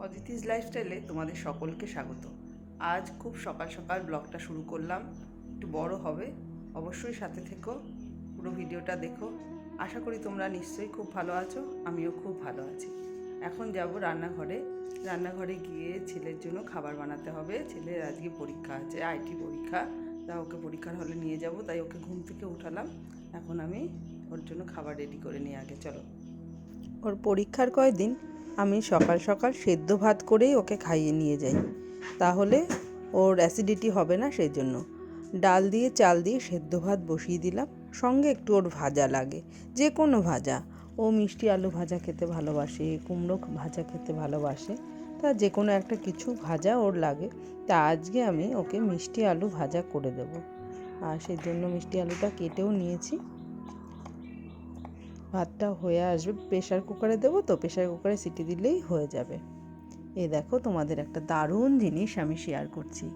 অদিতিস লাইফস্টাইলে তোমাদের সকলকে স্বাগত। আজ খুব সকাল সকাল ব্লগটা শুরু করলাম, একটু বড় হবে, অবশ্যই সাথে থেকো, পুরো ভিডিওটা দেখো। আশা করি তোমরা নিশ্চয়ই খুব ভালো আছো, আমিও খুব ভালো আছি। এখন যাব রান্নাঘরে গিয়ে ছেলের জন্য খাবার বানাতে হবে। ছেলের আজকে পরীক্ষা আছে, আইটি পরীক্ষা, তা ওকে পরীক্ষার হলে নিয়ে যাব, তাই ওকে ঘুম থেকে উঠালাম। এখন আমি ওর জন্য খাবার রেডি করে নিয়ে আগে চলো। ওর পরীক্ষার কয়দিন আমি সকাল সকাল সেদ্ধ ভাত করেই ওকে খাইয়ে নিয়ে যাই, তাহলে ওর অ্যাসিডিটি হবে না। সেই জন্য ডাল দিয়ে চাল দিয়ে সেদ্ধ ভাত বসিয়ে দিলাম, সঙ্গে একটু ওর ভাজা লাগে, যে কোনো ভাজা। ও মিষ্টি আলু ভাজা খেতে ভালোবাসে, কুমড়ো ভাজা খেতে ভালোবাসে, তা যে কোনো একটা কিছু ভাজা ওর লাগে। তা আজকে আমি ওকে মিষ্টি আলু ভাজা করে দেব, আর সেই জন্য মিষ্টি আলুটা কেটেও নিয়েছি। ভাতটা হয়ে আসবে, প্রেশার কুকারে দেবো, তো প্রেশার কুকারে সিটি দিলেই হয়ে যাবে। এই দেখো, তোমাদের একটা দারুণ জিনিস আমি শেয়ার করছি।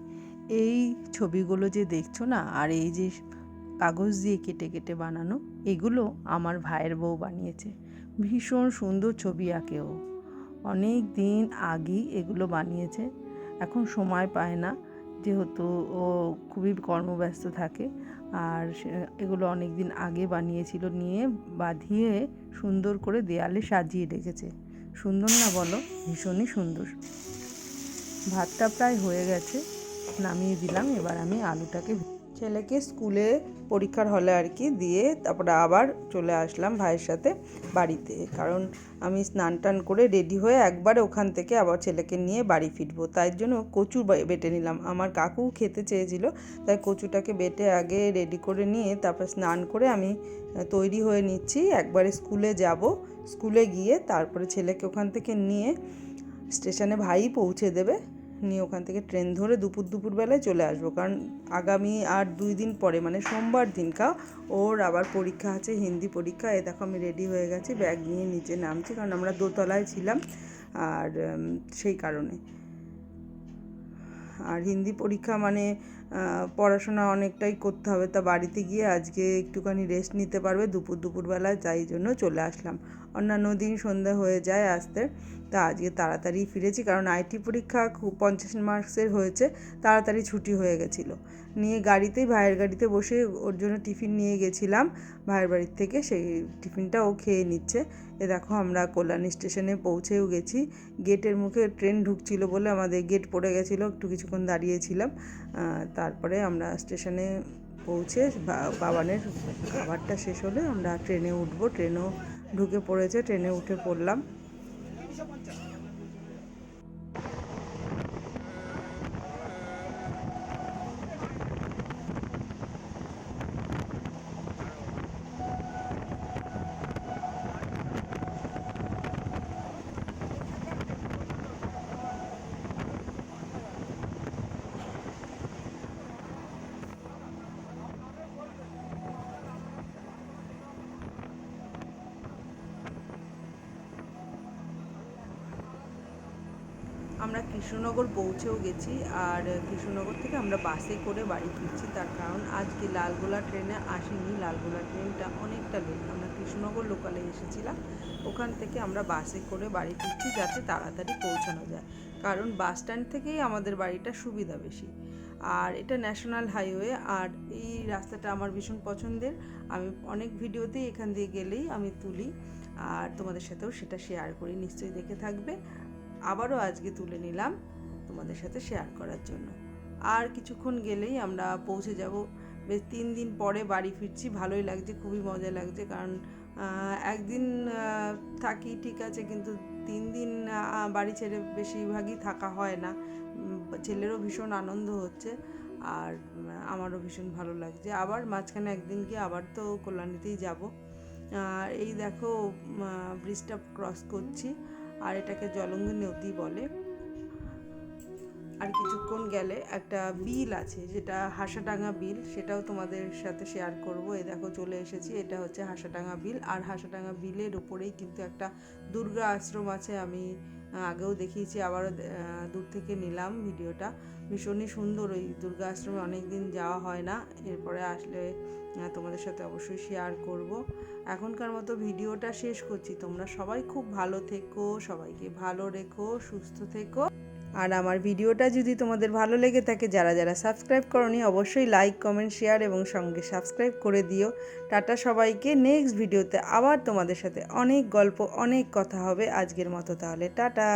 এই ছবিগুলো যে দেখছো না, আর এই যে কাগজ দিয়ে কেটে কেটে বানানো, এগুলো আমার ভাইয়ের বউ বানিয়েছে। ভীষণ সুন্দর ছবি আঁকে ও। অনেক দিন আগেই এগুলো বানিয়েছে, এখন সময় পায় না যেহেতু ও খুবই কর্মব্যস্ত থাকে। আর এগুলো অনেক দিন আগে বানিয়েছিল, নিয়ে বাঁধিয়ে সুন্দর করে দেয়ালে সাজিয়ে রেখেছে। সুন্দর না বলো? ভীষণই সুন্দর। ভাতটা প্রায় হয়ে গেছে, নামিয়ে দিলাম। এবার আমি আলুটাকে, ছেলেকে স্কুলে পরীক্ষার হলে আর কি দিয়ে তারপরে আবার চলে আসলাম ভাইয়ের সাথে বাড়িতে, কারণ আমি স্নান টান করে রেডি হয়ে একবারে ওখান থেকে আবার ছেলেকে নিয়ে বাড়ি ফিরবো। তাই জন্য কচু বেটে নিলাম, আমার কাকু খেতে চেয়েছিল, তাই কচুটাকে বেটে আগে রেডি করে নিয়ে তারপর স্নান করে আমি তৈরি হয়ে নিচ্ছি। একবারে স্কুলে যাব, স্কুলে গিয়ে তারপরে ছেলেকে ওখান থেকে নিয়ে স্টেশনে ভাই পৌঁছে দেবে, নিয়ে ওখান থেকে ট্রেন ধরে দুপুরবেলায় চলে আসবো। কারণ আগামী আর 2 দিন পরে মানে সোমবার দিনকা ওর আবার পরীক্ষা আছে, হিন্দি পরীক্ষা। এ দেখো আমি রেডি হয়ে গেছি, ব্যাগ নিয়ে নিচে নামছি, কারণ আমরা দোতলায় ছিলাম, আর সেই কারণে। আর হিন্দি পরীক্ষা মানে পড়াশোনা অনেকটাই করতে হবে, তা বাড়িতে গিয়ে আজকে একটুখানি রেস্ট নিতে পারবে দুপুরবেলায়, তাই জন্য চলে আসলাম। অন্যান্য দিন সন্ধ্যা হয়ে যায় আসতে, তা আজকে তাড়াতাড়ি ফিরেছি, কারণ আইটি পরীক্ষা খুব 50 মার্কসের হয়েছে, তাড়াতাড়ি ছুটি হয়ে গেছিলো। নিয়ে গাড়িতেই, ভাইয়ের গাড়িতে বসে ওর জন্য টিফিন নিয়ে গেছিলাম ভাইয়ের বাড়ির থেকে, সেই টিফিনটা ও খেয়ে নিচ্ছে। এ দেখো আমরা কল্যাণী স্টেশনে পৌঁছেও গেছি। গেটের মুখে ট্রেন ঢুকছিল বলে আমাদের গেট পড়ে গেছিলো, একটু কিছুক্ষণ দাঁড়িয়েছিলাম। তারপরে আমরা স্টেশনে পৌঁছে বাবানের খাবারটা শেষ হলে আমরা ট্রেনে উঠবো। ট্রেনও ঢুকে পড়েছে, ট্রেনে উঠে পড়লাম। আমরা কৃষ্ণনগর পৌঁছেও গেছি, আর কৃষ্ণনগর থেকে আমরা বাসে করে বাড়ি ফিরছি। তার কারণ আজকে লালগোলা ট্রেনে আসিনি, লালগোলা ট্রেনটা অনেকটা লেট। আমরা কৃষ্ণনগর লোকালে এসেছিলাম, ওখান থেকে আমরা বাসে করে বাড়ি ফিরছি যাতে তাড়াতাড়ি পৌঁছানো যায়, কারণ বাস স্ট্যান্ড থেকেই আমাদের বাড়িটা সুবিধা বেশি। আর এটা ন্যাশনাল হাইওয়ে, আর এই রাস্তাটা আমার ভীষণ পছন্দের। আমি অনেক ভিডিওতেই এখান দিয়ে গেলেই আমি তুলি, আর তোমাদের সাথেও সেটা শেয়ার করি, নিশ্চয়ই দেখে থাকবে। আবারও আজকে তুলে নিলাম তোমাদের সাথে শেয়ার করার জন্য। আর কিছুক্ষণ গেলেই আমরা পৌঁছে যাব। বেশ 3 দিন পরে বাড়ি ফিরছি, ভালোই লাগছে, খুবই মজা লাগছে, কারণ একদিন থাকি ঠিক আছে, কিন্তু 3 দিন বাড়ি ছেড়ে বেশিরভাগই থাকা হয় না। ছেলেরও ভীষণ আনন্দ হচ্ছে, আর আমারও ভীষণ ভালো লাগছে। আবার মাঝখানে একদিন গিয়ে আবার তো কল্যাণীতেই যাব। এই দেখো ব্রিজটা ক্রস করছি, আর এটাকে জলঙ্গি নদী বলে। আর কিছুক্ষণ গেলে একটা বিল আছে, যেটা হাসাডাঙ্গা বিল, সেটাও তোমাদের সাথে শেয়ার করব। এই দেখো চলে এসেছি, এটা হচ্ছে হাসাডাঙ্গা বিল। আর হাসাডাঙ্গা বিলের ওপরেই কিন্তু একটা দুর্গা আশ্রম আছে, আমি আগেও দেখিয়েছি, আবারও দূর থেকে নিলাম ভিডিওটা। ভীষণই সুন্দর। ওই দুর্গা আশ্রমে অনেক দিন যাওয়া হয় না, এরপরে আসলে তোমাদের সাথে অবশ্যই শেয়ার করব। এখনকার মতো ভিডিওটা শেষ করছি। তোমরা সবাই খুব ভালো থেকো, সবাইকে ভালো রেখো, সুস্থ থেকো। আর আমার ভিডিওটা যদি তোমাদের ভালো লেগে থাকে, যারা যারা সাবস্ক্রাইব করোনি অবশ্যই লাইক, কমেন্ট, শেয়ার এবং সঙ্গে সাবস্ক্রাইব করে দিও। টাটা সবাইকে। নেক্সট ভিডিওতে আবার তোমাদের সাথে অনেক গল্প, অনেক কথা হবে। আজকের মতো তাহলে টাটা।